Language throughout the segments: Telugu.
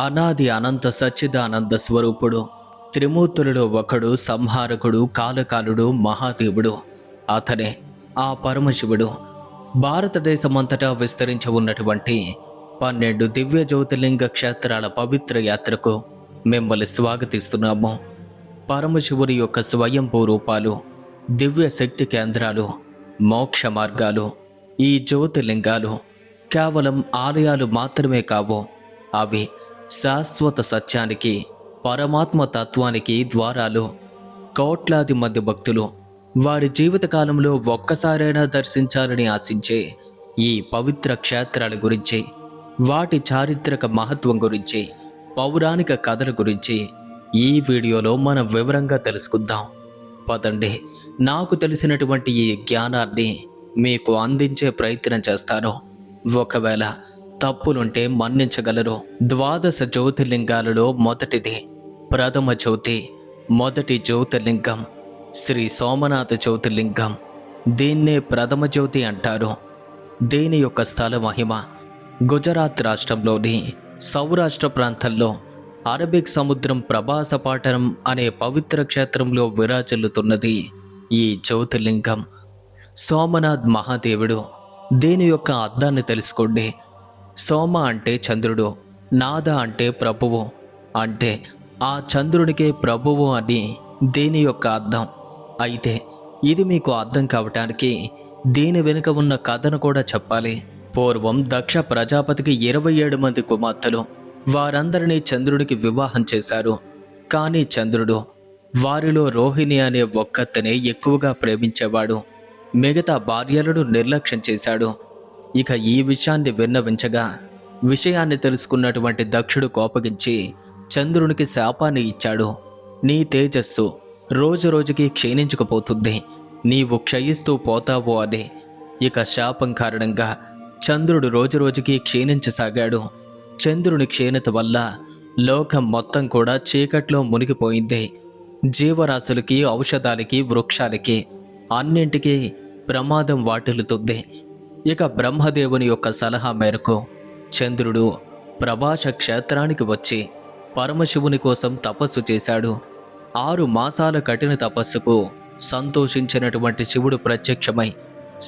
అనాది అనంత సచ్చిదానంద స్వరూపుడు, త్రిమూర్తులలో ఒకడు, సంహారకుడు, కాలకాలుడు, మహాదేవుడు. అతనే ఆ పరమశివుడు. భారతదేశమంతటా విస్తరించి ఉన్నటువంటి 12 దివ్య జ్యోతిర్లింగ క్షేత్రాల పవిత్ర యాత్రకు మిమ్మల్ని స్వాగతిస్తున్నాము. పరమశివుని యొక్క స్వయంభూ రూపాలు, దివ్య శక్తి కేంద్రాలు, మోక్ష మార్గాలు, ఈ జ్యోతిర్లింగాలు కేవలం ఆలయాలు మాత్రమే కావు. అవి శాశ్వత సత్యానికి, పరమాత్మ తత్వానికి ద్వారాలు. కోట్లాది మంది భక్తులు వారి జీవితకాలంలో ఒక్కసారైనా దర్శించాలని ఆశించే ఈ పవిత్ర క్షేత్రాల గురించి, వాటి చారిత్రక మహత్వం గురించి, పౌరాణిక కథల గురించి ఈ వీడియోలో మనం వివరంగా తెలుసుకుందాం. పదండి, నాకు తెలిసినటువంటి ఈ జ్ఞానాన్ని మీకు అందించే ప్రయత్నం చేస్తాను. ఒకవేళ తప్పులుంటే మన్నించగలరు. 12 జ్యోతిర్లింగాలలో మొదటిది, ప్రథమ జ్యోతి, మొదటి జ్యోతిర్లింగం శ్రీ సోమనాథ జ్యోతిర్లింగం. దీన్నే ప్రథమ జ్యోతి అంటారు. దీని యొక్క స్థల మహిమ గుజరాత్ రాష్ట్రంలోని సౌరాష్ట్ర ప్రాంతంలో అరబిక్ సముద్రం ప్రభాసపాటనం అనే పవిత్ర క్షేత్రంలో విరాజిల్లుతున్నది ఈ జ్యోతిర్లింగం. సోమనాథ్ మహాదేవుడు. దీని యొక్క అర్థాన్ని తెలుసుకోండి. సోమ అంటే చంద్రుడు, నాద అంటే ప్రభువు, అంటే ఆ చంద్రునికే ప్రభువు అని దీని యొక్క అర్థం. అయితే ఇది మీకు అర్థం కావటానికి దీని వెనుక ఉన్న కథను కూడా చెప్పాలి. పూర్వం దక్ష ప్రజాపతికి 27 మంది కుమార్తెలు. వారందరినీ చంద్రుడికి వివాహం చేశారు. కానీ చంద్రుడు వారిలో రోహిణి అనే ఒక్కతనే ఎక్కువగా ప్రేమించేవాడు. మిగతా భార్యలను నిర్లక్ష్యం చేశాడు. ఇక ఈ విషయాన్ని విన్నవించగా విషయాన్ని తెలుసుకున్నటువంటి దక్షుడు కోపగించి చంద్రునికి శాపాన్ని ఇచ్చాడు. నీ తేజస్సు రోజు రోజుకి క్షీణించుకుపోతుంది, నీవు క్షయిస్తూ పోతావు అని. ఇక శాపం కారణంగా చంద్రుడు రోజు రోజుకి క్షీణించసాగాడు. చంద్రుని క్షీణత వల్ల లోకం మొత్తం కూడా చీకట్లో మునిగిపోయింది. జీవరాశులకి, ఔషధాలకి, వృక్షాలకి అన్నింటికీ ప్రమాదం వాటిల్లుతుంది. ఇక బ్రహ్మదేవుని యొక్క సలహా మేరకు చంద్రుడు ప్రభాష క్షేత్రానికి వచ్చి పరమశివుని కోసం తపస్సు చేశాడు. 6 మాసాల కఠిన తపస్సుకు సంతోషించినటువంటి శివుడు ప్రత్యక్షమై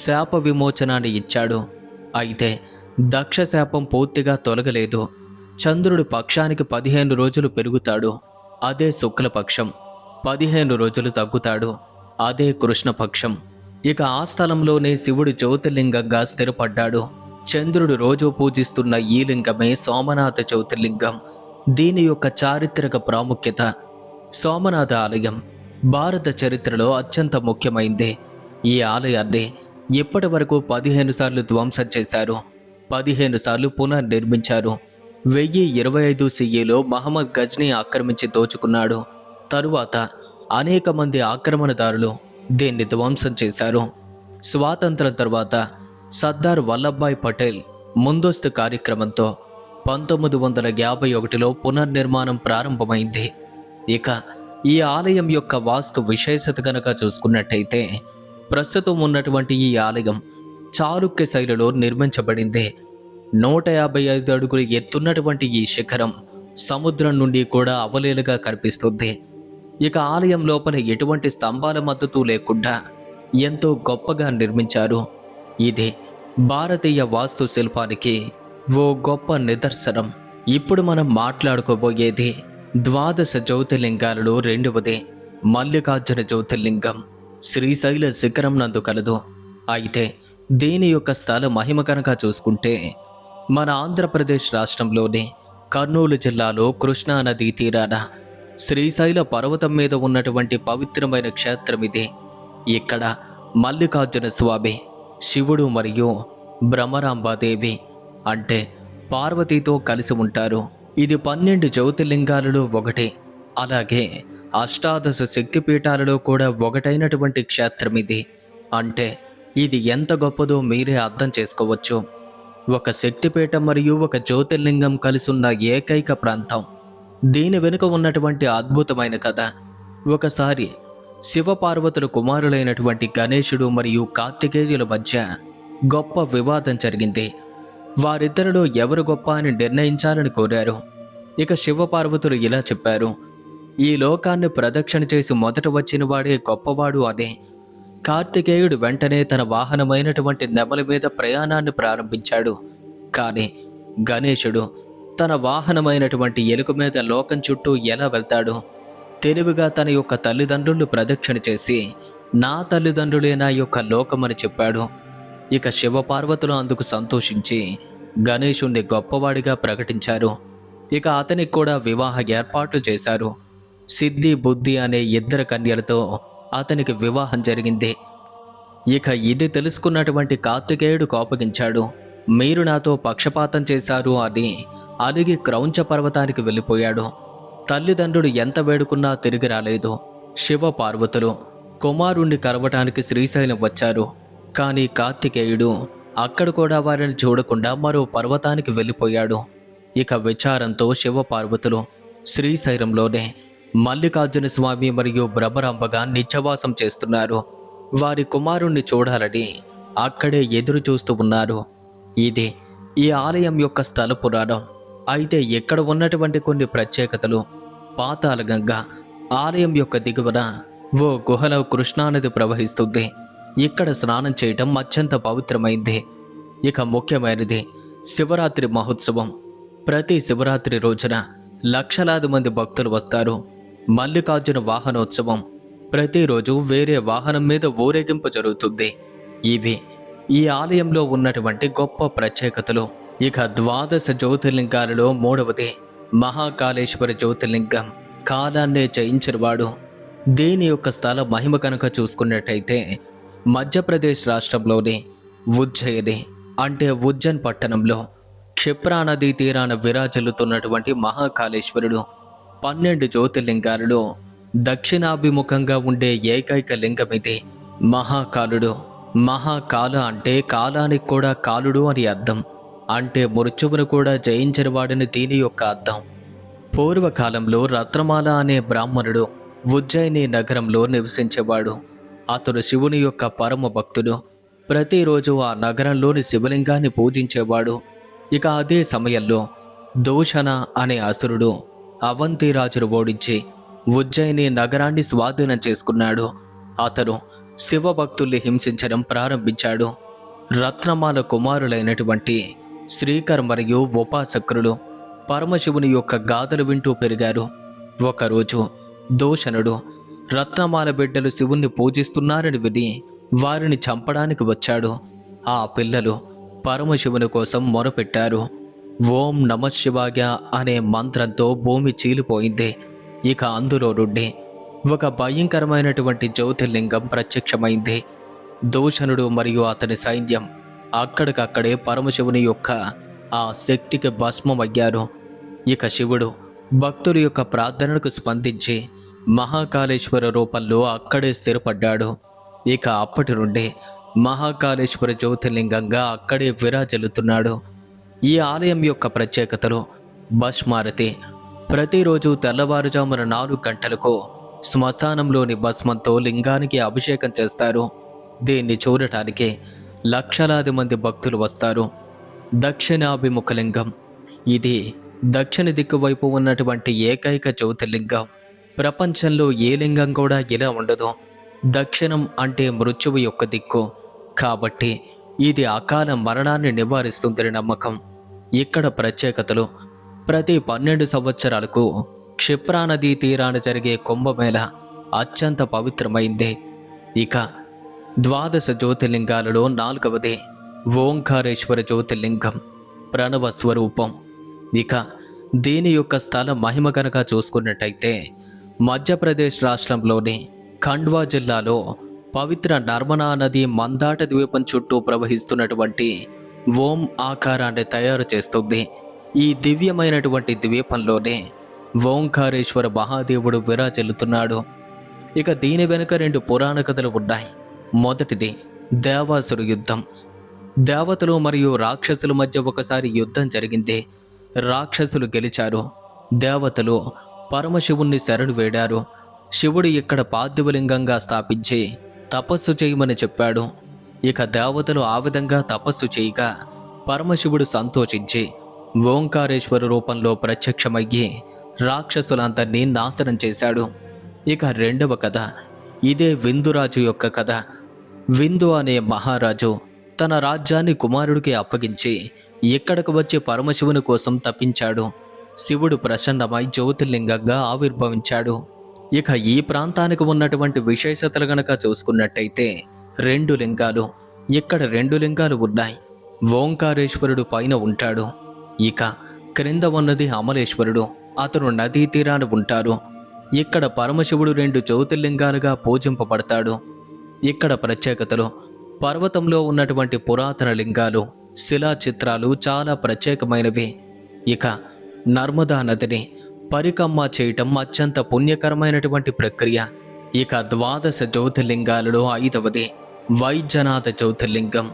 శాప విమోచనాన్ని ఇచ్చాడు. అయితే దక్ష శాపం పూర్తిగా తొలగలేదు. చంద్రుడి పక్షానికి 15 రోజులు పెరుగుతాడు, అదే శుక్లపక్షం. 15 రోజులు తగ్గుతాడు, అదే కృష్ణపక్షం. ఇక ఆ స్థలంలోనే శివుడు జ్యోతిర్లింగంగా స్థిరపడ్డాడు. చంద్రుడు రోజు పూజిస్తున్న ఈ లింగమే సోమనాథ జ్యోతిర్లింగం. దీని యొక్క చారిత్రక ప్రాముఖ్యత. సోమనాథ ఆలయం భారత చరిత్రలో అత్యంత ముఖ్యమైంది. ఈ ఆలయాన్ని ఇప్పటి వరకు 15 సార్లు ధ్వంసం చేశారు, 15 సార్లు పునర్నిర్మించారు. 1025 CEలో మహమ్మద్ గజ్నీ ఆక్రమించి దోచుకున్నాడు. తరువాత అనేక మంది ఆక్రమణదారులు దీన్ని ధ్వంసం చేశారు. స్వాతంత్రం తర్వాత సర్దార్ వల్లభాయ్ పటేల్ ముందస్తు కార్యక్రమంతో 1951లో పునర్నిర్మాణం ప్రారంభమైంది. ఇక ఈ ఆలయం యొక్క వాస్తు విశేషత కనుక చూసుకున్నట్టయితే, ప్రస్తుతం ఉన్నటువంటి ఈ ఆలయం చాళుక్య శైలిలో నిర్మించబడింది. 155 అడుగులు ఎత్తున్నటువంటి ఈ శిఖరం సముద్రం నుండి కూడా అవలీలగా కనిపిస్తుంది. ఇక ఆలయం లోపల ఎటువంటి స్తంభాల మద్దతు లేకుండా ఎంతో గొప్పగా నిర్మించారు. ఇది భారతీయ వాస్తు శిల్పానికి ఓ గొప్ప నిదర్శనం. ఇప్పుడు మనం మాట్లాడుకోబోయేది 12 జ్యోతిర్లింగాలలో రెండవది, మల్లికార్జున జ్యోతిర్లింగం. శ్రీశైల శిఖరం నందు కలదు. అయితే దీని యొక్క స్థల మహిమ కనుక చూసుకుంటే, మన ఆంధ్రప్రదేశ్ రాష్ట్రంలోని కర్నూలు జిల్లాలో కృష్ణా నదీ తీరాన శ్రీశైల పర్వతం మీద ఉన్నటువంటి పవిత్రమైన క్షేత్రం ఇది. ఇక్కడ మల్లికార్జున స్వామి, శివుడు మరియు భ్రమరాంబాదేవి అంటే పార్వతీతో కలిసి ఉంటారు. ఇది 12 జ్యోతిర్లింగాలలో ఒకటి. అలాగే అష్టాదశ శక్తిపీఠాలలో కూడా ఒకటైనటువంటి క్షేత్రం ఇది. అంటే ఇది ఎంత గొప్పదో మీరే అర్థం చేసుకోవచ్చు. ఒక శక్తిపీఠం మరియు ఒక జ్యోతిర్లింగం కలిసున్న ఏకైక ప్రాంతం. దీని వెనుక ఉన్నటువంటి అద్భుతమైన కథ. ఒకసారి శివపార్వతుల కుమారులైనటువంటి గణేశుడు మరియు కార్తికేయుల మధ్య గొప్ప వివాదం జరిగింది. వారిద్దరిలో ఎవరు గొప్ప అని నిర్ణయించాలని కోరారు. ఇక శివపార్వతులు ఇలా చెప్పారు: ఈ లోకాన్ని ప్రదక్షిణ చేసి మొదట వచ్చిన వాడే గొప్పవాడు అని. కార్తికేయుడు వెంటనే తన వాహనమైనటువంటి నెమలి మీద ప్రయాణాన్ని ప్రారంభించాడు. కానీ గణేశుడు తన వాహనమైనటువంటి ఎలుక మీద లోకం చుట్టూ ఎలా వెళ్తాడు? తెలివిగా తన యొక్క తల్లిదండ్రులను ప్రదక్షిణ చేసి, నా తల్లిదండ్రులే నా యొక్క లోకమని చెప్పాడు. ఇక శివపార్వతులు అందుకు సంతోషించి గణేశుణ్ణి గొప్పవాడిగా ప్రకటించారు. ఇక అతనికి కూడా వివాహ ఏర్పాట్లు చేశారు. సిద్ధి, బుద్ధి అనే ఇద్దరు కన్యలతో అతనికి వివాహం జరిగింది. ఇక ఇది తెలుసుకున్నటువంటి కార్తికేయుడు కోపగించాడు. మీరు నాతో పక్షపాతం చేశారు అని అలిగి క్రౌంచ పర్వతానికి వెళ్ళిపోయాడు. తల్లిదండ్రులు ఎంత వేడుకున్నా తిరిగి రాలేదు. శివపార్వతులు కుమారుణ్ణి కలవటానికి శ్రీశైలం వచ్చారు. కానీ కార్తికేయుడు అక్కడ కూడా వారిని చూడకుండా మరో పర్వతానికి వెళ్ళిపోయాడు. ఇక విచారంతో శివపార్వతులు శ్రీశైలంలోనే మల్లికార్జున స్వామి మరియు భ్రమరాంబగా నిత్యవాసం చేస్తున్నారు. వారి కుమారుణ్ణి చూడాలని అక్కడే ఎదురు చూస్తూ ఉన్నారు. ఇది ఈ ఆలయం యొక్క స్థల పురాణం. అయితే ఇక్కడ ఉన్నటువంటి కొన్ని ప్రత్యేకతలు: పాతాళగంగ ఆలయం యొక్క దిగువన ఓ గుహలో కృష్ణానది ప్రవహిస్తుంది. ఇక్కడ స్నానం చేయటం అత్యంత పవిత్రమైంది. ఇక ముఖ్యమైనది శివరాత్రి మహోత్సవం. ప్రతి శివరాత్రి రోజున లక్షలాది మంది భక్తులు వస్తారు. మల్లికార్జున వాహనోత్సవం. ప్రతిరోజు వేరే వాహనం మీద ఊరేగింపు జరుగుతుంది. ఇవి ఈ ఆలయంలో ఉన్నటువంటి గొప్ప ప్రత్యేకతలు. ఇక ద్వాదశ జ్యోతిర్లింగాలలో మూడవది మహాకాళేశ్వర జ్యోతిర్లింగం. కాలాన్నే జయించినవాడు. దీని యొక్క స్థల మహిమ కనుక చూసుకున్నట్టయితే మధ్యప్రదేశ్ రాష్ట్రంలోని ఉజ్జయిని అంటే ఉజ్జన్ పట్టణంలో క్షిప్రా నదీ తీరాన విరాజిల్లుతున్నటువంటి మహాకాళేశ్వరుడు 12 జ్యోతిర్లింగాలలో దక్షిణాభిముఖంగా ఉండే ఏకైక లింగం ఇది. మహాకాలుడు. మహాకాల అంటే కాలానికి కూడా కాలుడు అని అర్థం. అంటే మృత్యువును కూడా జయించిన వాడిని దీని యొక్క అర్థం. పూర్వకాలంలో రత్నమాల అనే బ్రాహ్మణుడు ఉజ్జయిని నగరంలో నివసించేవాడు. అతడు శివుని యొక్క పరమ భక్తుడు. ప్రతిరోజు ఆ నగరంలోని శివలింగాన్ని పూజించేవాడు. ఇక అదే సమయంలో దూషణ అనే అసురుడు అవంతిరాజును ఓడించి ఉజ్జయిని నగరాన్ని స్వాధీనం చేసుకున్నాడు. అతను శివభక్తుల్ని హింసించడం ప్రారంభించాడు. రత్నమాల కుమారులైనటువంటి శ్రీకర్ మరియు ఉపాసకులు పరమశివుని యొక్క గాథలు వింటూ పెరిగారు. ఒకరోజు దూషణుడు రత్నమాల బిడ్డలు శివుణ్ణి పూజిస్తున్నారని విని వారిని చంపడానికి వచ్చాడు. ఆ పిల్లలు పరమశివుని కోసం మొరపెట్టారు. ఓం నమఃశివాయ అనే మంత్రంతో భూమి చీలిపోయింది. ఇక అందులో నుండి ఒక భయంకరమైనటువంటి జ్యోతిర్లింగం ప్రత్యక్షమైంది. దూషణుడు మరియు అతని సైన్యం అక్కడికక్కడే పరమశివుని యొక్క ఆ శక్తికి భస్మమయ్యారు. ఇక శివుడు భక్తుల యొక్క ప్రార్థనలకు స్పందించి మహాకాళేశ్వర రూపంలో అక్కడే స్థిరపడ్డాడు. ఇక అప్పటి నుండి మహాకాళేశ్వర జ్యోతిర్లింగంగా అక్కడే విరాజిల్లుతున్నాడు. ఈ ఆలయం యొక్క ప్రత్యేకతలు: భస్మారతి. ప్రతిరోజు తెల్లవారుజామున 4 గంటలకు శ్మశానంలోని భస్మంతో లింగానికి అభిషేకం చేస్తారు. దీన్ని చూడటానికి లక్షలాది మంది భక్తులు వస్తారు. దక్షిణాభిముఖ లింగం. ఇది దక్షిణ దిక్కు వైపు ఉన్నటువంటి ఏకైక జ్యోతిర్లింగం. ప్రపంచంలో ఏ లింగం కూడా ఇలా ఉండదు. దక్షిణం అంటే మృత్యువు యొక్క దిక్కు. కాబట్టి ఇది అకాల మరణాన్ని నివారిస్తుందని నమ్మకం. ఇక్కడ ప్రత్యేకతలు: ప్రతి 12 సంవత్సరాలకు క్షిప్రా నదీ తీరాన జరిగే కుంభమేళ అత్యంత పవిత్రమైంది. ఇక ద్వాదశ జ్యోతిర్లింగాలలో 4వది ఓంకారేశ్వర జ్యోతిర్లింగం, ప్రణవ స్వరూపం. ఇక దీని యొక్క స్థల మహిమ కనుక చూసుకున్నట్టయితే మధ్యప్రదేశ్ రాష్ట్రంలోని ఖండ్వా జిల్లాలో పవిత్ర నర్మదా నది మందాట ద్వీపం చుట్టూ ప్రవహిస్తున్నటువంటి ఓం ఆకారాన్ని తయారు చేస్తుంది. ఈ దివ్యమైనటువంటి ద్వీపంలోనే ఓంకారేశ్వర మహాదేవుడు విరాజిల్లుతున్నాడు. ఇక దీని వెనుక 2 పురాణ కథలు ఉన్నాయి. మొదటిది దేవాసురు యుద్ధం. దేవతలు మరియు రాక్షసుల మధ్య ఒకసారి యుద్ధం జరిగింది. రాక్షసులు గెలిచారు. దేవతలు పరమశివుణ్ణి శరణు వేడారు. శివుడు ఇక్కడ పార్థివలింగంగా స్థాపించి తపస్సు చేయమని చెప్పాడు. ఇక దేవతలు ఆ విధంగా తపస్సు చేయగా పరమశివుడు సంతోషించి ఓంకారేశ్వర రూపంలో ప్రత్యక్షమయ్యి రాక్షసులందరినీ నాశనం చేశాడు. ఇక రెండవ కథ ఇదే విందురాజు యొక్క కథ. విందు అనే మహారాజు తన రాజ్యాన్ని కుమారుడికి అప్పగించి ఇక్కడకు వచ్చి పరమశివుని కోసం తప్పించాడు. శివుడు ప్రసన్నమై జ్యోతిర్లింగంగా ఆవిర్భవించాడు. ఇక ఈ ప్రాంతానికి ఉన్నటువంటి విశేషతలు గనక చూసుకున్నట్టయితే 2 లింగాలు. ఇక్కడ 2 లింగాలు ఉన్నాయి. ఓంకారేశ్వరుడు పైన ఉంటాడు. ఇక క్రింద ఉన్నది అమలేశ్వరుడు, అతను నదీ తీరాన ఉంటారు. ఇక్కడ పరమశివుడు 2 జ్యోతిర్లింగాలుగా పూజింపబడతాడు. ఇక్కడ ప్రత్యేకతలు పర్వతంలో ఉన్నటువంటి పురాతన లింగాలు, శిలా చిత్రాలు చాలా ప్రత్యేకమైనవి. ఇక నర్మదా నదిని పరికమ్మ చేయటం అత్యంత పుణ్యకరమైనటువంటి ప్రక్రియ. ఇక 12 జ్యోతిర్లింగాలలో 5వది వైద్యనాథ జ్యోతిర్లింగం,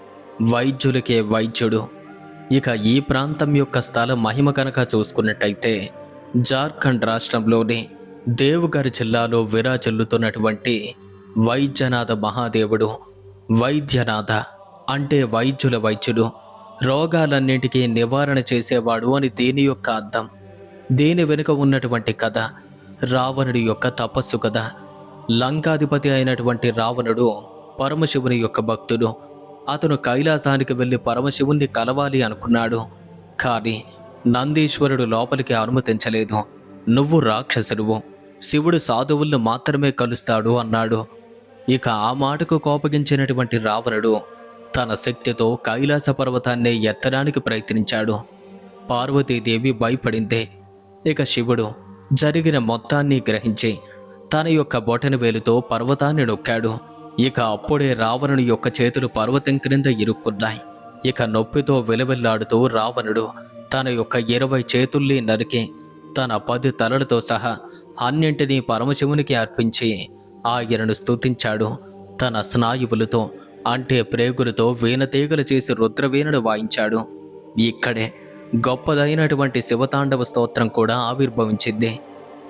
వైద్యులకే వైద్యుడు. ఇక ఈ ప్రాంతం యొక్క స్థల మహిమ కనుక చూసుకున్నట్టయితే జార్ఖండ్ రాష్ట్రంలోని దేవఘర్ జిల్లాలో విరాజిల్లుతున్నటువంటి వైద్యనాథ మహాదేవుడు. వైద్యనాథ అంటే వైద్యుల వైద్యుడు, రోగాలన్నింటికీ నివారణ చేసేవాడు అని దీని యొక్క అర్థం. దీని వెనుక ఉన్నటువంటి కథ రావణుడి యొక్క తపస్సు కథ. లంకాధిపతి అయినటువంటి రావణుడు పరమశివుని యొక్క భక్తుడు. అతను కైలాసానికి వెళ్ళి పరమశివుణ్ణి కలవాలి అనుకున్నాడు. కానీ నందీశ్వరుడు లోపలికి అనుమతించలేదు. నువ్వు రాక్షసుడువు, శివుడు సాధువులను మాత్రమే కలుస్తాడు అన్నాడు. ఇక ఆ మాటకు కోపగించినటువంటి రావణుడు తన శక్తితో కైలాస పర్వతాన్ని ఎత్తడానికి ప్రయత్నించాడు. పార్వతీదేవి భయపడింది. ఇక శివుడు జరిగిన మొత్తాన్ని గ్రహించి తన యొక్క బొటన వేలుతో పర్వతాన్ని నొక్కాడు. ఇక అప్పుడే రావణుని యొక్క చేతులు పర్వతం క్రింద ఇరుక్కున్నాయి. ఇక నొప్పితో విలవిల్లాడుతూ రావణుడు తన యొక్క 20 చేతుల్ని నరికి తన 10 తలలతో సహా అన్నింటినీ పరమశివునికి అర్పించి ఆయనను స్తుతించాడు. తన స్నాయువులతో అంటే ప్రేగులతో వీణతీగలు చేసి రుద్రవీణను వాయించాడు. ఇక్కడే గొప్పదైనటువంటి శివతాండవ స్తోత్రం కూడా ఆవిర్భవించింది.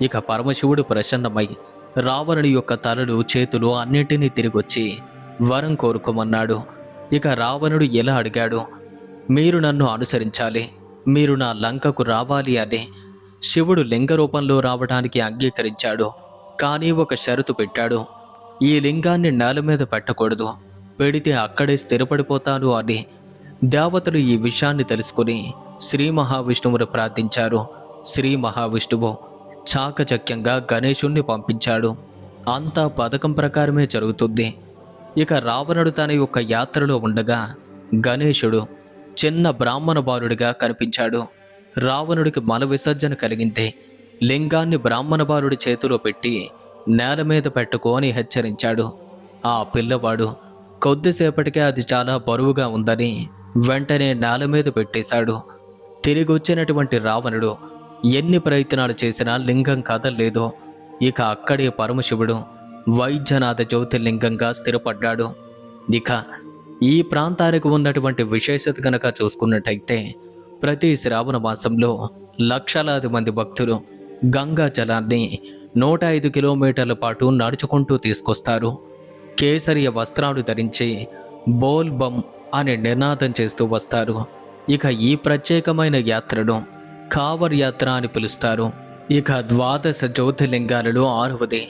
ఇక పరమశివుడు ప్రసన్నమై రావణుడి యొక్క తలలు చేతులు అన్నింటినీ తిరిగొచ్చి వరం కోరుకోమన్నాడు. ఇక రావణుడు ఎలా అడిగాడు, మీరు నన్ను అనుసరించాలి, మీరు నా లంకకు రావాలి అని. శివుడు లింగ రూపంలో రావడానికి అంగీకరించాడు. కానీ ఒక షరతు పెట్టాడు, ఈ లింగాన్ని నేల మీద పెట్టకూడదు, పెడితే అక్కడే స్థిరపడిపోతాను అని. దేవతలు ఈ విషయాన్ని తెలుసుకుని శ్రీ మహావిష్ణువును ప్రార్థించారు. శ్రీ మహావిష్ణువు చాకచక్యంగా గణేశుణ్ణి పంపించాడు. అంతా పథకం ప్రకారమే జరుగుతుంది. ఇక రావణుడు తన యొక్క యాత్రలో ఉండగా గణేశుడు చిన్న బ్రాహ్మణ బాలుడిగా కనిపించాడు. రావణుడికి మల విసర్జన కలిగింది. లింగాన్ని బ్రాహ్మణ బాలుడి చేతిలో పెట్టి నేల మీద పెట్టుకో అని హెచ్చరించాడు. ఆ పిల్లవాడు కొద్దిసేపటికే అది చాలా బరువుగా ఉందని వెంటనే నేల మీద పెట్టేశాడు. తిరిగి వచ్చినటువంటి రావణుడు ఎన్ని ప్రయత్నాలు చేసినా లింగం కదలలేదు. ఇక అక్కడే పరమశివుడు వైద్యనాథ జ్యోతిర్లింగంగా స్థిరపడ్డాడు. ఇక ఈ ప్రాంతానికి ఉన్నటువంటి విశేషత కనుక చూసుకున్నట్టయితే ప్రతి శ్రావణ మాసంలో లక్షలాది మంది భక్తులు గంగా జలాన్ని 105 కిలోమీటర్ల పాటు నడుచుకుంటూ తీసుకొస్తారు. కేసరియ వస్త్రాలు ధరించి బోల్ బమ్ అనే నినాదం చేస్తూ వస్తారు. ఇక ఈ ప్రత్యేకమైన యాత్రను కావర్ యాత్ర అని పిలుస్తారు. ఇక 12 జ్యోతిర్లింగాలలో 6వది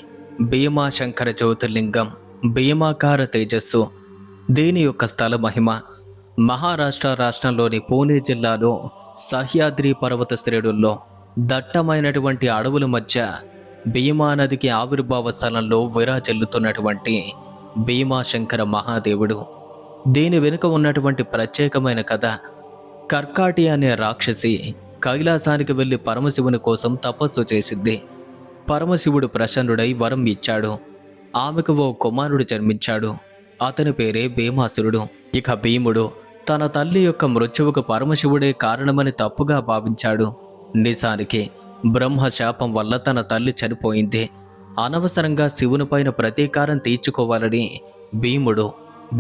భీమాశంకర జ్యోతిర్లింగం, భీమాకార తేజస్సు. దీని యొక్క స్థల మహిమ మహారాష్ట్ర రాష్ట్రంలోని పూణే జిల్లాలో సహ్యాద్రి పర్వత శ్రేణుల్లో దట్టమైనటువంటి అడవుల మధ్య భీమా నదికి ఆవిర్భావ స్థలంలో విరాజిల్లుతున్నటువంటి భీమాశంకర మహాదేవుడు. దీని వెనుక ఉన్నటువంటి ప్రత్యేకమైన కథ, కర్కాటి అనే రాక్షసి కైలాసానికి వెళ్ళి పరమశివుని కోసం తపస్సు చేసింది. పరమశివుడు ప్రసన్నుడై వరం ఇచ్చాడు. ఆమెకు ఓ కుమారుడు జన్మించాడు. అతని పేరే భీమాసురుడు. ఇక భీముడు తన తల్లి యొక్క మృత్యువుకు పరమశివుడే కారణమని తప్పుగా భావించాడు. నిజానికి బ్రహ్మశాపం వల్ల తన తల్లి చనిపోయింది. అనవసరంగా శివునిపైన ప్రతీకారం తీర్చుకోవాలని భీముడు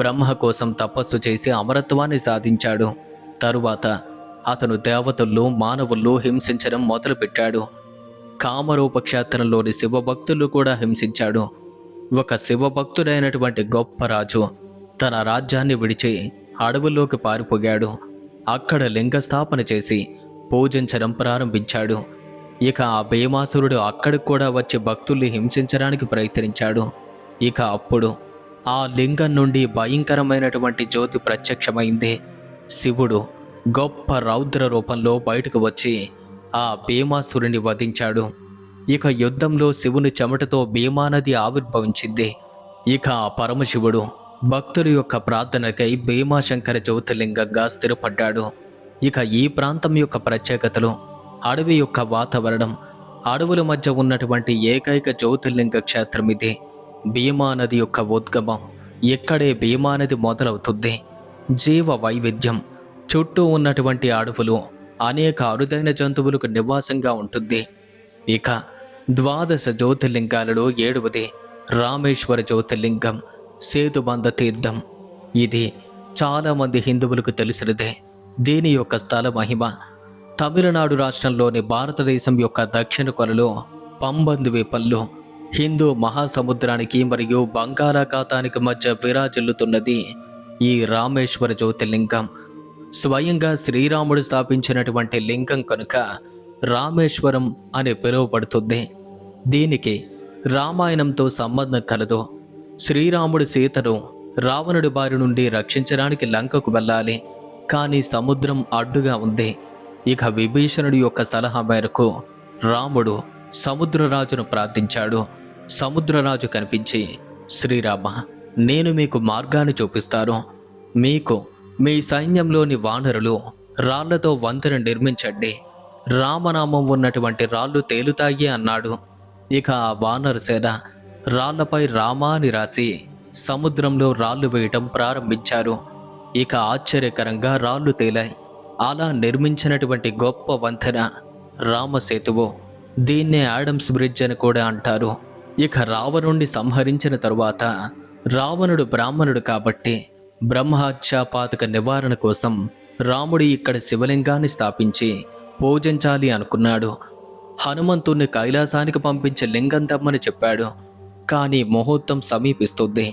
బ్రహ్మ కోసం తపస్సు చేసి అమరత్వాన్ని సాధించాడు. తరువాత అతను దేవతల్లో మానవుల్లో హింసించడం మొదలుపెట్టాడు. కామరూప క్షేత్రంలోని శివభక్తులు కూడా హింసించాడు. ఒక శివభక్తుడైనటువంటి గొప్ప రాజు తన రాజ్యాన్ని విడిచి అడవుల్లోకి పారిపోయాడు. అక్కడ లింగ స్థాపన చేసి పూజించడం ప్రారంభించాడు. ఇక ఆ భీమాసురుడు అక్కడికి కూడా వచ్చి భక్తుల్ని హింసించడానికి ప్రయత్నించాడు. ఇక అప్పుడు ఆ లింగం నుండి భయంకరమైనటువంటి జ్యోతి ప్రత్యక్షమైంది. శివుడు గొప్ప రౌద్ర రూపంలో బయటకు వచ్చి ఆ భీమాసురుని వధించాడు. ఇక యుద్ధంలో శివుని చెమటతో భీమానది ఆవిర్భవించింది. ఇక ఆ పరమశివుడు భక్తుల యొక్క ప్రార్థనకై భీమాశంకర జ్యోతిర్లింగంగా స్థిరపడ్డాడు. ఇక ఈ ప్రాంతం యొక్క ప్రత్యేకతలు అడవి యొక్క వాతావరణం, అడవుల మధ్య ఉన్నటువంటి ఏకైక జ్యోతిర్లింగ క్షేత్రం ఇది. భీమానది యొక్క ఉద్గమం ఇక్కడే భీమానది మొదలవుతుంది. జీవ వైవిధ్యం, చుట్టూ ఉన్నటువంటి అడవులు అనేక అరుదైన జంతువులకు నివాసంగా ఉంటుంది. ఇక 12 జ్యోతిర్లింగాలలో 7వది రామేశ్వర జ్యోతిర్లింగం, సేతుబంధ తీర్థం. ఇది చాలామంది హిందువులకు తెలిసినదే. దీని యొక్క స్థల మహిమ తమిళనాడు రాష్ట్రంలోని భారతదేశం యొక్క దక్షిణ కొలలో పంబన్ ద్వీపంలో హిందూ మహాసముద్రానికి మరియు బంగాళాఖాతానికి మధ్య విరాజిల్లుతున్నది ఈ రామేశ్వర జ్యోతిర్లింగం. స్వయంగా శ్రీరాముడు స్థాపించినటువంటి లింగం కనుక రామేశ్వరం అని పిలువబడుతుంది. దీనికి రామాయణంతో సంబంధం కలదు. శ్రీరాముడు సీతను రావణుడి బారి నుండి రక్షించడానికి లంకకు వెళ్ళాలి, కానీ సముద్రం అడ్డుగా ఉంది. ఇక విభీషణుడి యొక్క సలహా మేరకు రాముడు సముద్రరాజును ప్రార్థించాడు. సముద్రరాజు కనిపించి, శ్రీరామ, నేను మీకు మార్గాన్ని చూపిస్తాను. మీకు మీ సైన్యంలోని వానరులు రాళ్లతో వంతెన నిర్మించండి. రామనామం ఉన్నటువంటి రాళ్ళు తేలుతాయి అన్నాడు. ఇక ఆ వానర సేన రాళ్లపై రామ అని రాసి సముద్రంలో రాళ్లు వేయటం ప్రారంభించారు. ఇక ఆశ్చర్యకరంగా రాళ్లు తేలాయి. అలా నిర్మించినటువంటి గొప్ప వంతెన రామసేతువు. దీన్నే ఆడమ్స్ బ్రిడ్జ్ అని కూడా అంటారు. ఇక రావణుణ్ణి సంహరించిన తరువాత రావణుడు బ్రాహ్మణుడు కాబట్టి బ్రహ్మహత్యాపాతక నివారణ కోసం రాముడు ఇక్కడ శివలింగాన్ని స్థాపించి పూజించాలి అనుకున్నాడు. హనుమంతుణ్ణి కైలాసానికి పంపించే లింగం దమ్మని చెప్పాడు. కానీ ముహూర్తం సమీపిస్తుంది,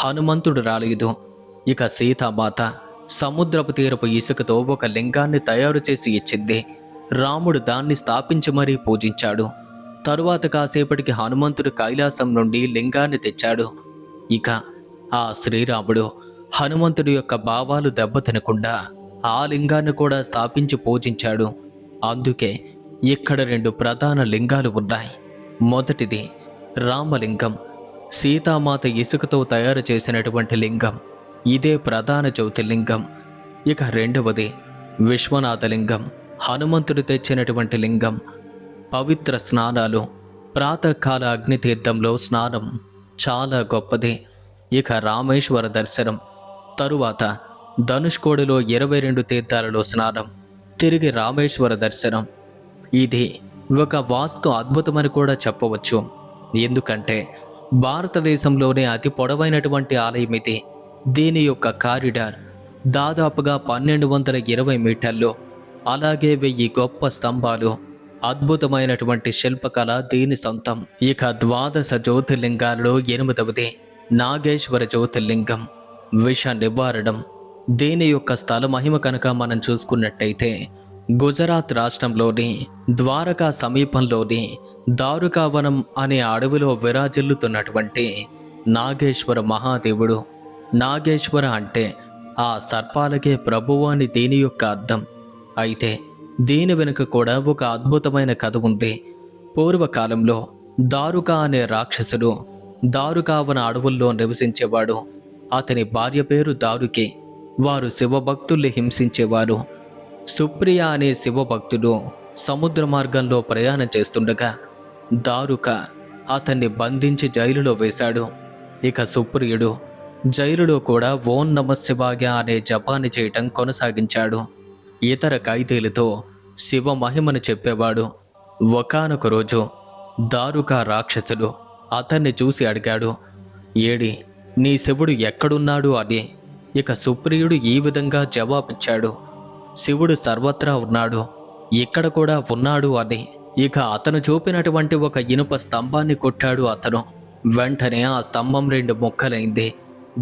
హనుమంతుడు రాలేదు. ఇక సీతామాత సముద్రపు తీరపు ఇసుకతో ఒక లింగాన్ని తయారు చేసి ఇచ్చింది. రాముడు దాన్ని స్థాపించి మరీ పూజించాడు. తరువాత కాసేపటికి హనుమంతుడు కైలాసం నుండి లింగాన్ని తెచ్చాడు. ఇక ఆ శ్రీరాముడు హనుమంతుడి యొక్క భావాలు దెబ్బతినకుండా ఆ లింగాన్ని కూడా స్థాపించి పూజించాడు. అందుకే ఇక్కడ 2 ప్రధాన లింగాలు ఉన్నాయి. మొదటిది రామలింగం, సీతామాత ఇసుకతో తయారు చేసినటువంటి లింగం. ఇదే ప్రధాన జ్యోతిర్లింగం. ఇక 2వది విశ్వనాథలింగం, హనుమంతుడు తెచ్చినటువంటి లింగం. పవిత్ర స్నానాలు, ప్రాతకాల అగ్నితీర్థంలో స్నానం చాలా గొప్పది. ఇక రామేశ్వర దర్శనం, తరువాత ధనుష్కోడిలో 22 తీర్థాలలో స్నానం, తిరిగి రామేశ్వర దర్శనం. ఇది ఒక వాస్తు అద్భుతమని కూడా చెప్పవచ్చు. ఎందుకంటే భారతదేశంలోనే అతి పొడవైనటువంటి ఆలయం ఇది. దీని యొక్క కారిడార్ దాదాపుగా 1220 మీటర్లు. అలాగే 1000 గొప్ప స్తంభాలు. అద్భుతమైనటువంటి శిల్పకళ దీని సొంతం. ఇక 12 జ్యోతిర్లింగాలలో 8వది నాగేశ్వర జ్యోతిర్లింగం, విష నివారణం. దీని యొక్క స్థల మహిమ కనుక మనం చూసుకున్నట్టయితే గుజరాత్ రాష్ట్రంలోని ద్వారకా సమీపంలోని దారుకావనం అనే అడవిలో విరాజిల్లుతున్నటువంటి నాగేశ్వర మహాదేవుడు. నాగేశ్వర అంటే ఆ సర్పాలకే ప్రభువు అని దీని యొక్క అర్థం. అయితే దీని వెనుక కూడా ఒక అద్భుతమైన కథ ఉంది. పూర్వకాలంలో దారుక అనే రాక్షసుడు దారుకావన అడవుల్లో నివసించేవాడు. అతని భార్య పేరు దారుకి. వారు శివభక్తుల్ని హింసించేవారు. సుప్రియ అనే శివభక్తుడు సముద్ర మార్గంలో ప్రయాణం చేస్తుండగా దారుక అతన్ని బంధించి జైలులో వేశాడు. ఇక సుప్రియుడు జైలులో కూడా ఓం నమ శివాయ అనే జపాన్ని చేయటం కొనసాగించాడు. ఇతర ఖైదీలతో శివ మహిమను చెప్పేవాడు. ఒకానొక రోజు దారుక రాక్షసుడు అతన్ని చూసి అడిగాడు, ఏడి నీ శివుడు ఎక్కడున్నాడు అని. ఇక సుప్రియుడు ఈ విధంగా జవాబిచ్చాడు, శివుడు సర్వత్రా ఉన్నాడు, ఇక్కడ కూడా ఉన్నాడు అని. ఇక అతను చూపినటువంటి ఒక ఇనుప స్తంభాన్ని కొట్టాడు అతను. వెంటనే ఆ స్తంభం 2 ముక్కలైంది.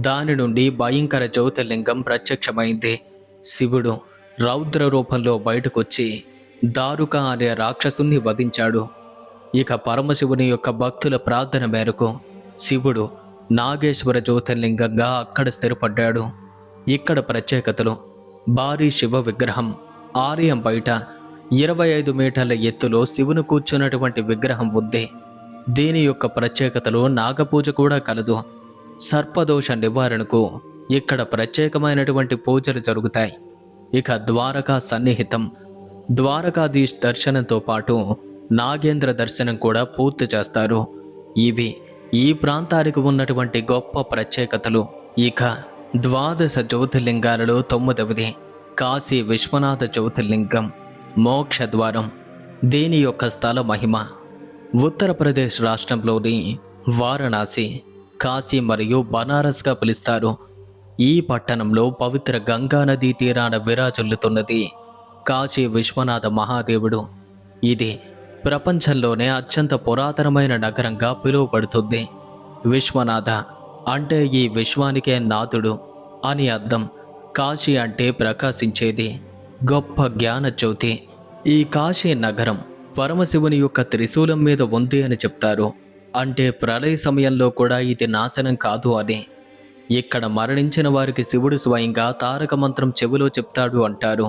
దాని నుండి భయంకర జ్యోతిర్లింగం ప్రత్యక్షమైంది. శివుడు రౌద్ర రూపంలో బయటకొచ్చి దారుక అనే రాక్షసుని వధించాడు. ఇక పరమశివుని యొక్క భక్తుల ప్రార్థన మేరకు శివుడు నాగేశ్వర జ్యోతిర్లింగంగా అక్కడ స్థిరపడ్డాడు. ఇక్కడ ప్రత్యేకతలు: భారీ శివ విగ్రహం, ఆలయం బయట 25 మీటర్ల ఎత్తులో శివుని కూర్చున్నటువంటి విగ్రహం ఉంది. దీని యొక్క ప్రత్యేకతలు నాగపూజ కూడా కలదు. సర్పదోష నివారణకు ఇక్కడ ప్రత్యేకమైనటువంటి పూజలు జరుగుతాయి. ఇక ద్వారకా సన్నిహితం, ద్వారకాధీశ్ దర్శనంతో పాటు నాగేంద్ర దర్శనం కూడా పూర్తి చేస్తారు. ఇవి ఈ ప్రాంతానికి ఉన్నటువంటి గొప్ప ప్రత్యేకతలు. ఇక ద్వాదశ జ్యోతిర్లింగాలలో 9వది కాశీ విశ్వనాథ జ్యోతిర్లింగం, మోక్ష ద్వారం. దీని యొక్క స్థల మహిమ: ఉత్తరప్రదేశ్ రాష్ట్రంలోని వారణాసి, కాశీ మరియు బనారస్గా పిలుస్తారు. ఈ పట్టణంలో పవిత్ర గంగా నదీ తీరాన విరాజిల్లుతున్నది కాశీ విశ్వనాథ మహాదేవుడు. ఇది ప్రపంచంలోనే అత్యంత పురాతనమైన నగరంగా పిలువబడుతుంది. విశ్వనాథ అంటే ఈ విశ్వానికే నాథుడు అని అర్థం. కాశీ అంటే ప్రకాశించేది, గొప్ప జ్ఞాన జ్యోతి. ఈ కాశీ నగరం పరమశివుని యొక్క త్రిశూలం మీద ఉంది అని చెప్తారు. అంటే ప్రళయ సమయంలో కూడా ఇది నాశనం కాదు అని. ఇక్కడ మరణించిన వారికి శివుడు స్వయంగా తారక మంత్రం చెవిలో చెప్తాడు అంటారు.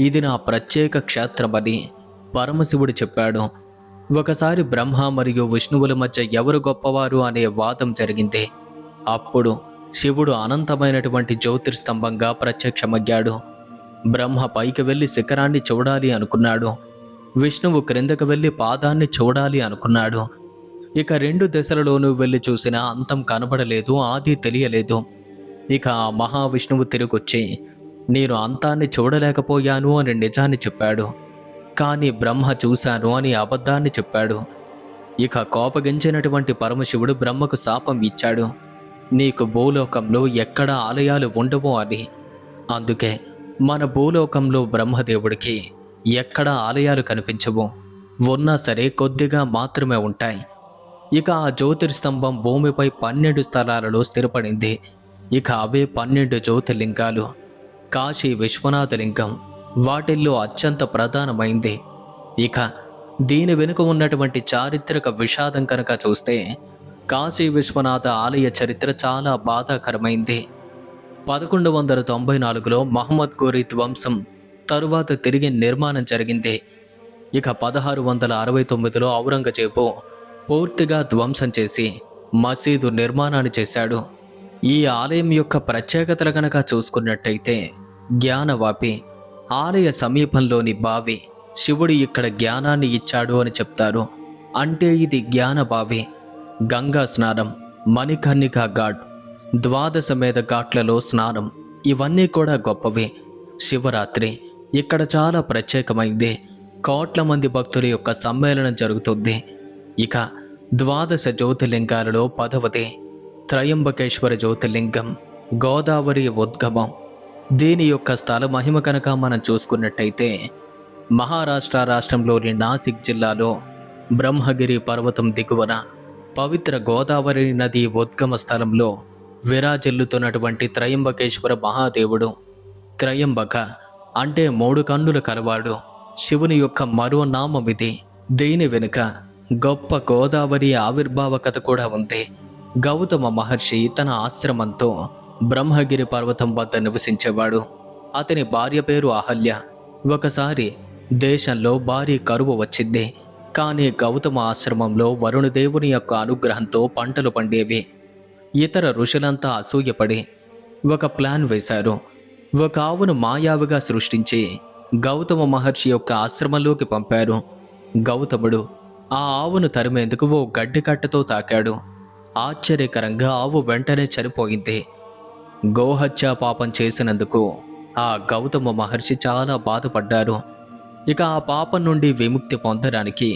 ఇది నా ప్రత్యేక క్షేత్రమని పరమశివుడు చెప్పాడు. ఒకసారి బ్రహ్మ మరియు విష్ణువుల మధ్య ఎవరు గొప్పవారు అనే వాదం జరిగింది. అప్పుడు శివుడు అనంతమైనటువంటి జ్యోతిర్స్తంభంగా ప్రత్యక్షమయ్యాడు. బ్రహ్మ పైకి వెళ్ళి శిఖరాన్ని చూడాలి అనుకున్నాడు. విష్ణువు క్రిందకు వెళ్ళి పాదాన్ని చూడాలి అనుకున్నాడు. ఇక 2 దశలలోనూ వెళ్ళి చూసినా అంతం కనబడలేదు, ఆది తెలియలేదు. ఇక ఆ మహావిష్ణువు తిరిగొచ్చి నేను అంతాన్ని చూడలేకపోయాను అని నిజాన్ని చెప్పాడు. కానీ బ్రహ్మ చూశాను అని అబద్ధాన్ని చెప్పాడు. ఇక కోపగించినటువంటి పరమశివుడు బ్రహ్మకు శాపం ఇచ్చాడు, నీకు భూలోకంలో ఎక్కడా ఆలయాలు ఉండవు అని. అందుకే మన భూలోకంలో బ్రహ్మదేవుడికి ఎక్కడా ఆలయాలు కనిపించవు, ఉన్నా సరే కొద్దిగా మాత్రమే ఉంటాయి. ఇక ఆ జ్యోతిర్స్తంభం భూమిపై 12 స్థలాలలో స్థిరపడింది. ఇక అవే 12 జ్యోతిర్లింగాలు. కాశీ విశ్వనాథ లింగం వాటిల్లో అత్యంత ప్రధానమైంది. ఇక దీని వెనుక ఉన్నటువంటి చారిత్రక విషాదం కనుక చూస్తే కాశీ విశ్వనాథ ఆలయ చరిత్ర చాలా బాధాకరమైంది. 1194లో మహమ్మద్ ఘోరీ వంశం తరువాత తిరిగి నిర్మాణం జరిగింది. ఇక 1669లో ఔరంగజేబు పూర్తిగా ధ్వంసం చేసి మసీదు నిర్మాణాన్ని చేశాడు. ఈ ఆలయం యొక్క ప్రత్యేకతలు కనుక చూసుకున్నట్టయితే జ్ఞానవాపి, ఆలయ సమీపంలోని బావి, శివుడు ఇక్కడ జ్ఞానాన్ని ఇచ్చాడు అని చెప్తారు. అంటే ఇది జ్ఞానబావి. గంగా స్నానం, మణికర్ణికా ఘాట్, 12 ఘాట్లలో స్నానం, ఇవన్నీ కూడా గొప్పవి. శివరాత్రి ఇక్కడ చాలా ప్రత్యేకమైంది. కోట్ల మంది భక్తుల యొక్క సమ్మేళనం జరుగుతుంది. ఇక 12 జ్యోతిర్లింగాలలో 10వది త్రయంబకేశ్వర జ్యోతిర్లింగం, గోదావరి ఉద్గమం. దీని యొక్క స్థల మహిమ కనుక మనం చూసుకున్నట్టయితే మహారాష్ట్ర రాష్ట్రంలోని నాసిక్ జిల్లాలో బ్రహ్మగిరి పర్వతం దిగువన పవిత్ర గోదావరి నది ఉద్గమ స్థలంలో విరాజిల్లుతున్నటువంటి త్రయంబకేశ్వర మహాదేవుడు. త్రయంబక అంటే 3 కన్నుల కలవాడు, శివుని యొక్క మరో నామం ఇది. దీని వెనుక గొప్ప గోదావరి ఆవిర్భావ కథ కూడా ఉంది. గౌతమ మహర్షి తన ఆశ్రమంతో బ్రహ్మగిరి పర్వతం వద్ద నివసించేవాడు. అతని భార్య పేరు అహల్య. ఒకసారి దేశంలో భారీ కరువు వచ్చింది. కానీ గౌతమ ఆశ్రమంలో వరుణదేవుని యొక్క అనుగ్రహంతో పంటలు పండేవి. ఇతర ఋషులంతా అసూయపడి ఒక ప్లాన్ వేశారు. ఒక ఆవును మాయావిగా సృష్టించి గౌతమ మహర్షి యొక్క ఆశ్రమంలోకి పంపారు. గౌతముడు ఆ ఆవును తరిమేందుకు ఓ గడ్డి కట్టతో తాకాడు. ఆశ్చర్యకరంగా ఆవు వెంటనే చనిపోయింది. గోహత్య పాపం చేసినందుకు ఆ గౌతమ మహర్షి చాలా బాధపడ్డారు. ఇక ఆ పాపం నుండి విముక్తి పొందడానికి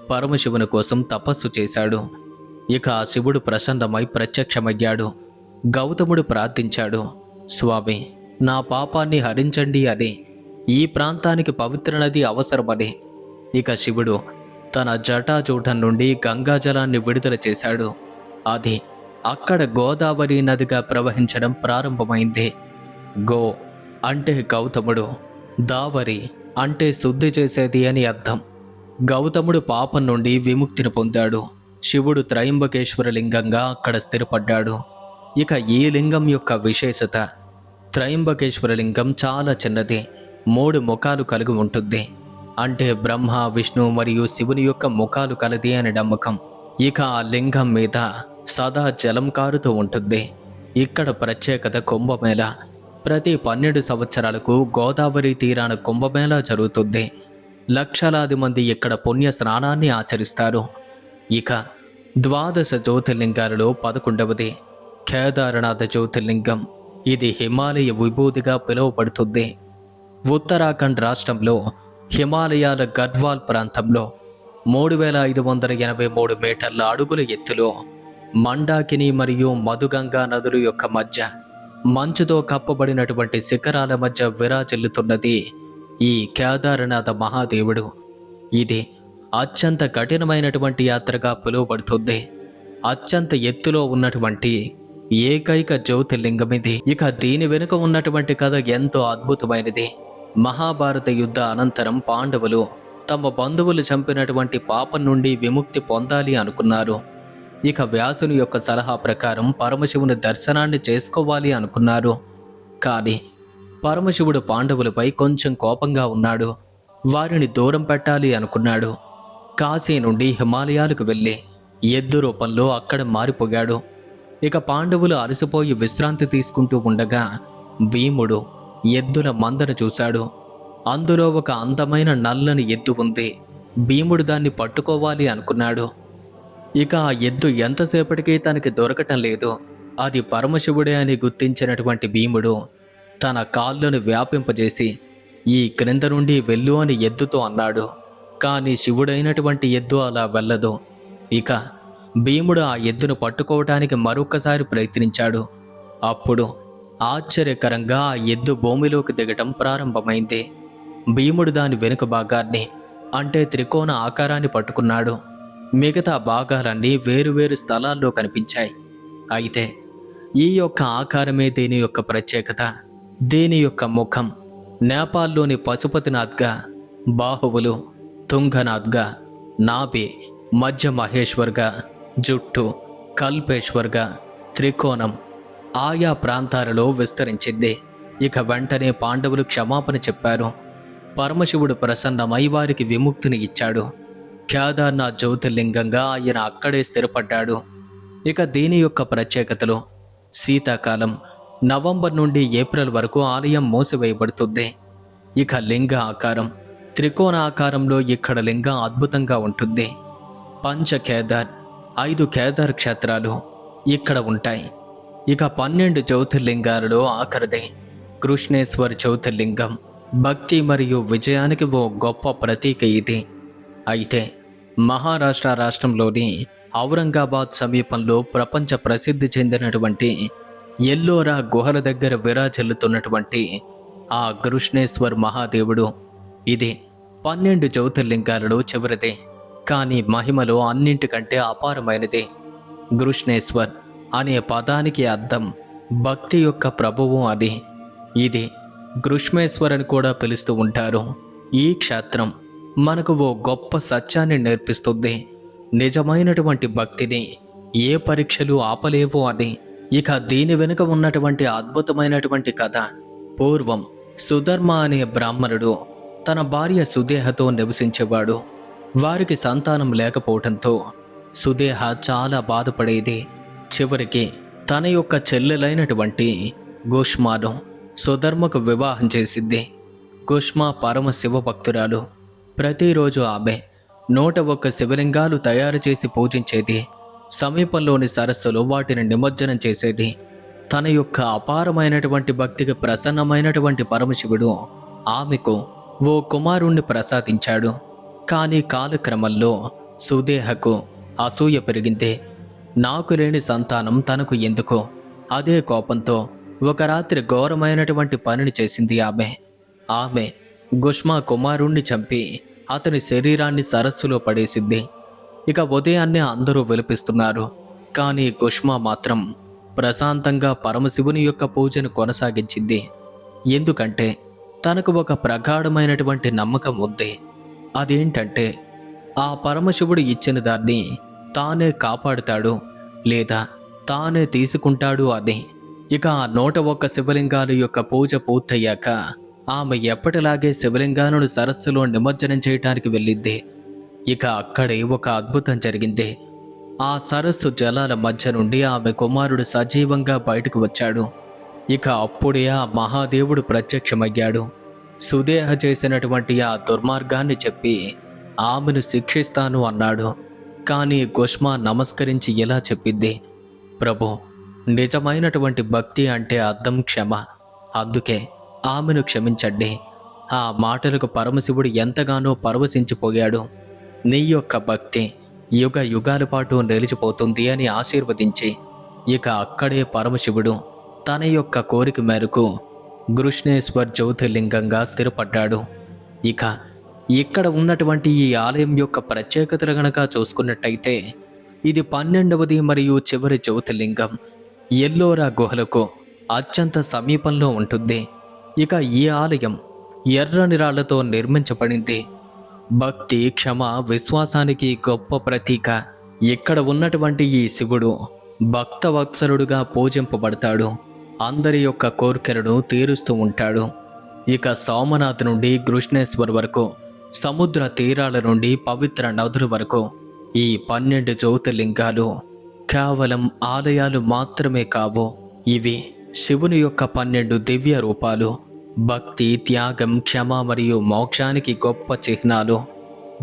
పరమశివుని కోసం తపస్సు చేశాడు. ఇక ఆ శివుడు ప్రసన్నమై ప్రత్యక్షమయ్యాడు. గౌతముడు ప్రార్థించాడు, స్వామి నా పాపాన్ని హరించండి అని. ఈ ప్రాంతానికి పవిత్ర నది అవసరమని. ఇక శివుడు తన జటాజూటం నుండి గంగాజలాన్ని విడుదల చేశాడు. అది అక్కడ గోదావరి నదిగా ప్రవహించడం ప్రారంభమైంది. గో అంటే గౌతముడు, దావరి అంటే శుద్ధి చేసేది అని అర్థం. గౌతముడు పాపం నుండి విముక్తిని పొందాడు. శివుడు త్రయంబకేశ్వర లింగంగా అక్కడ స్థిరపడ్డాడు. ఇక ఈ లింగం యొక్క విశేషత, త్రయంబకేశ్వర లింగం చాలా చిన్నది, 3 ముఖాలు కలిగి ఉంటుంది. అంటే బ్రహ్మ, విష్ణు మరియు శివుని యొక్క ముఖాలు కలది అని నమ్మకం. ఇక ఆ లింగం మీద సదా జలం కారుతూ ఉంటుంది. ఇక్కడ ప్రత్యేకత కుంభమేళ. ప్రతి 12 సంవత్సరాలకు గోదావరి తీరాన కుంభమేళా జరుగుతుంది. లక్షలాది మంది ఇక్కడ పుణ్య స్నానాన్ని ఆచరిస్తారు. ఇక 12 జ్యోతిర్లింగాలలో 11వది కేదారనాథ జ్యోతిర్లింగం. ఇది హిమాలయ విభూతిగా పిలువబడుతుంది. ఉత్తరాఖండ్ రాష్ట్రంలో హిమాలయాల గఢ్వాల్ ప్రాంతంలో 3583 మీటర్ల అడుగుల ఎత్తులో మండాకిని మరియు మధుగంగా నదుల యొక్క మధ్య మంచుతో కప్పబడినటువంటి శిఖరాల మధ్య విరాజిల్లుతున్నది ఈ కేదారనాథ మహాదేవుడు. ఇది అత్యంత కఠినమైనటువంటి యాత్రగా పిలువబడుతుంది. అత్యంత ఎత్తులో ఉన్నటువంటి ఏకైక జ్యోతిర్లింగం ఇది. ఇక దీని వెనుక ఉన్నటువంటి కథ ఎంతో అద్భుతమైనది. మహాభారత యుద్ధ అనంతరం పాండవులు తమ బంధువులు చంపినటువంటి పాపం నుండి విముక్తి పొందాలి అనుకున్నారు. ఇక వ్యాసుని యొక్క సలహా ప్రకారం పరమశివుని దర్శనాన్ని చేసుకోవాలి అనుకున్నారు. కానీ పరమశివుడు పాండవులపై కొంచెం కోపంగా ఉన్నాడు. వారిని దూరం పెట్టాలి అనుకున్నాడు. కాశీ నుండి హిమాలయాలకు వెళ్ళి ఎద్దు రూపంలో అక్కడ మారిపోయాడు. ఇక పాండవులు అలసిపోయి విశ్రాంతి తీసుకుంటూ ఉండగా భీముడు ఎద్దుల మందను చూశాడు. అందులో ఒక అందమైన నల్లని ఎద్దు ఉంది. భీముడు దాన్ని పట్టుకోవాలి అనుకున్నాడు. ఇక ఆ ఎద్దు ఎంతసేపటికి తనకి దొరకటం లేదు. అది పరమశివుడే అని గుర్తించినటువంటి భీముడు తన కాళ్ళను వ్యాపింపజేసి ఈ క్రింద నుండి వెళ్ళు అని ఎద్దుతో అన్నాడు. కానీ శివుడైనటువంటి ఎద్దు అలా వెళ్ళదు. ఇక భీముడు ఆ ఎద్దును పట్టుకోవటానికి మరొకసారి ప్రయత్నించాడు. అప్పుడు ఆశ్చర్యకరంగా ఆ ఎద్దు భూమిలోకి దిగటం ప్రారంభమైంది. భీముడు దాని వెనుక భాగాన్ని అంటే త్రికోణ ఆకారాన్ని పట్టుకున్నాడు. మిగతా భాగాలన్నీ వేరువేరు స్థలాల్లో కనిపించాయి. అయితే ఈ యొక్క ఆకారమే దీని యొక్క ప్రత్యేకత. దీని యొక్క ముఖం నేపాల్లోని పశుపతినాథ్గా, బాహువులు తుంగనాథ్గా, నాభి మధ్య మహేశ్వర్గా, జుట్టు కల్పేశ్వర్గా, త్రికోణం ఆయా ప్రాంతాలలో విస్తరించింది. ఇక వెంటనే పాండవులు క్షమాపణ చెప్పారు. పరమశివుడు ప్రసన్నమై వారికి విముక్తిని ఇచ్చాడు. కేదార్నాథ్ జ్యోతిర్లింగంగా ఆయన అక్కడే స్థిరపడ్డాడు. ఇక దీని యొక్క ప్రత్యేకతలు, శీతాకాలం నవంబర్ నుండి ఏప్రిల్ వరకు ఆలయం మూసివేయబడుతుంది. ఇక లింగ ఆకారం త్రికోణ ఆకారంలో ఇక్కడ లింగం అద్భుతంగా ఉంటుంది. పంచ కేదార్ 5 కేదార్ క్షేత్రాలు ఇక్కడ ఉంటాయి. ఇక 12 జ్యోతిర్లింగాలలో ఆఖరిదే కృష్ణేశ్వర్ జ్యోతిర్లింగం. భక్తి మరియు విజయానికి ఓ గొప్ప ప్రతీక ఇది. అయితే మహారాష్ట్ర రాష్ట్రంలోని ఔరంగాబాద్ సమీపంలో ప్రపంచ ప్రసిద్ధి చెందినటువంటి ఎల్లోరా గుహల దగ్గర విరాజిల్లుతున్నటువంటి ఆ కృష్ణేశ్వర్ మహాదేవుడు ఇది 12 జ్యోతిర్లింగాలలో చివరిదే. కానీ మహిమలో అన్నింటికంటే అపారమైనది. కృష్ణేశ్వర్ అనే పదానికి అర్థం భక్తి యొక్క ప్రభువు అని. ఇది కృష్ణేశ్వర్ అని కూడా పిలుస్తూ ఉంటారు. ఈ క్షేత్రం మనకు ఓ గొప్ప సత్యాన్ని నేర్పిస్తుంది. నిజమైనటువంటి భక్తిని ఏ పరీక్షలు ఆపలేవు అని. ఇక దీని వెనుక ఉన్నటువంటి అద్భుతమైనటువంటి కథ, పూర్వం సుధర్మ అనే బ్రాహ్మణుడు తన భార్య సుదేహతో నివసించేవాడు. వారికి సంతానం లేకపోవడంతో సుదేహ చాలా బాధపడేది. చివరికి తన యొక్క చెల్లెలైనటువంటి గుష్మాను సుధర్మకు వివాహం చేసింది. గుష్మా పరమ శివభక్తురాలు. ప్రతిరోజు ఆమె 101 శివలింగాలు తయారు చేసి పూజించేది. సమీపంలోని సరస్సులో వాటిని నిమజ్జనం చేసేది. తన యొక్క అపారమైనటువంటి భక్తికి ప్రసన్నమైనటువంటి పరమశివుడు ఆమెకు ఓ కుమారుణ్ణి ప్రసాదించాడు. కానీ కాలక్రమంలో సుదేహకు అసూయ పెరిగింది. నాకు లేని సంతానం తనకు ఎందుకు? అదే కోపంతో ఒక రాత్రి ఘోరమైనటువంటి పనిని చేసింది ఆమె గుష్మా కుమారుణ్ణి చంపి అతని శరీరాన్ని సరస్సులో పడేసింది. ఇక ఉదయాన్నే అందరూ విలపిస్తున్నారు. కానీ గుష్మా మాత్రం ప్రశాంతంగా పరమశివుని యొక్క పూజను కొనసాగించింది. ఎందుకంటే తనకు ఒక ప్రగాఢమైనటువంటి నమ్మకం ఉంది. అదేంటంటే ఆ పరమశివుడు ఇచ్చిన దాన్ని తానే కాపాడుతాడు లేదా తానే తీసుకుంటాడు అని. ఇక ఆ 101 శివలింగాల యొక్క పూజ పూర్తయ్యాక ఆమె ఎప్పటిలాగే శివలింగాలను సరస్సులో నిమజ్జనం చేయటానికి వెళ్ళింది. ఇక అక్కడే ఒక అద్భుతం జరిగింది. ఆ సరస్సు జలాల మధ్య నుండి ఆమె కుమారుడు సజీవంగా బయటకు వచ్చాడు. ఇక అప్పుడే ఆ మహాదేవుడు ప్రత్యక్షమయ్యాడు. సుదేహ చేసినటువంటి ఆ దుర్మార్గాన్ని చెప్పి ఆమెను శిక్షిస్తాను అన్నాడు. కానీ కుష్మా నమస్కరించి ఇలా చెప్పింది, ప్రభు, నిజమైనటువంటి భక్తి అంటే అర్థం క్షమ. అందుకే ఆమెను క్షమించండి. ఆ మాటలకు పరమశివుడు ఎంతగానో పరవశించిపోయాడు. నీ యొక్క భక్తి యుగ యుగాల పాటు నిలిచిపోతుంది అని ఆశీర్వదించి ఇక అక్కడే పరమశివుడు తన యొక్క కోరిక మేరకు గృష్ణేశ్వర్ జ్యోతిర్లింగంగా స్థిరపడ్డాడు. ఇక ఇక్కడ ఉన్నటువంటి ఈ ఆలయం యొక్క ప్రత్యేకతలు గనక చూసుకున్నట్టయితే ఇది 12వది మరియు చివరి జ్యోతిర్లింగం. ఎల్లోరా గుహలకు అత్యంత సమీపంలో ఉంటుంది. ఇక ఈ ఆలయం ఎర్రని రాళ్లతో నిర్మించబడింది. భక్తి, క్షమ, విశ్వాసానికి గొప్ప ప్రతీక. ఇక్కడ ఉన్నటువంటి ఈ శివుడు భక్తవత్సలుడుగా పూజింపబడతాడు. అందరి యొక్క కోరికలను తీరుస్తూ ఉంటాడు. ఇక సోమనాథ్ నుండి కృష్ణేశ్వర్ వరకు, సముద్ర తీరాల నుండి పవిత్ర నదుల వరకు ఈ 12 జ్యోతిర్లింగాలు కేవలం ఆలయాలు మాత్రమే కావు. ఇవి శివుని యొక్క 12 దివ్య రూపాలు. భక్తి, త్యాగం, క్షమ మరియు మోక్షానికి గొప్ప చిహ్నాలు.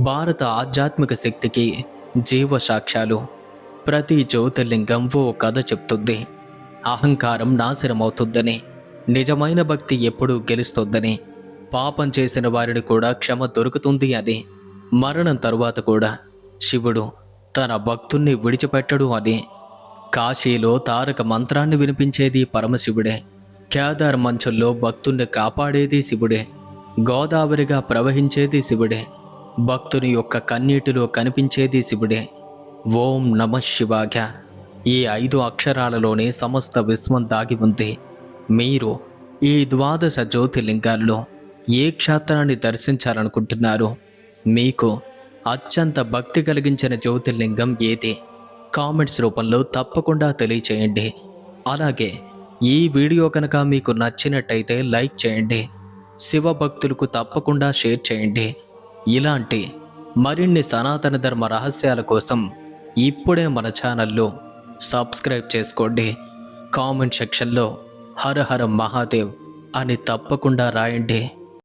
భారత ఆధ్యాత్మిక శక్తికి జీవ సాక్ష్యాలు. ప్రతి జ్యోతిర్లింగం ఓ కథ చెప్తుంది. అహంకారం నాశనమవుతుందని, నిజమైన భక్తి ఎప్పుడూ గెలుస్తుందని, పాపం చేసిన వారిని కూడా క్షమ దొరుకుతుంది అని, మరణం తరువాత కూడా శివుడు తన భక్తుణ్ణి విడిచిపెట్టడు అని. కాశీలో తారక మంత్రాన్ని వినిపించేది పరమశివుడే. కేదార్ మంచుల్లో భక్తుణ్ణి కాపాడేది శివుడే. గోదావరిగా ప్రవహించేది శివుడే. భక్తుని యొక్క కన్నీటిలో కనిపించేది శివుడే. ఓం నమః శివాయ. ఈ 5 అక్షరాలలోనే సమస్త విశ్వం దాగి ఉంది. మీరు ఈ 12 జ్యోతిర్లింగాల్లో ఏ క్షేత్రాన్ని దర్శించాలనుకుంటున్నారు? మీకు అత్యంత భక్తి కలిగించిన జ్యోతిర్లింగం ఏది? కామెంట్స్ రూపంలో తప్పకుండా తెలియచేయండి. అలాగే ఈ వీడియో కనుక మీకు నచ్చినట్టయితే లైక్ చేయండి. శివ భక్తులకు తప్పకుండా షేర్ చేయండి. ఇలాంటి మరిన్ని సనాతన ధర్మ రహస్యాల కోసం ఇప్పుడే మన ఛానల్లో సబ్స్క్రైబ్ చేసుకోండి. కామెంట్ సెక్షన్లో హర హర మహాదేవ్ అని తప్పకుండా రాయండి.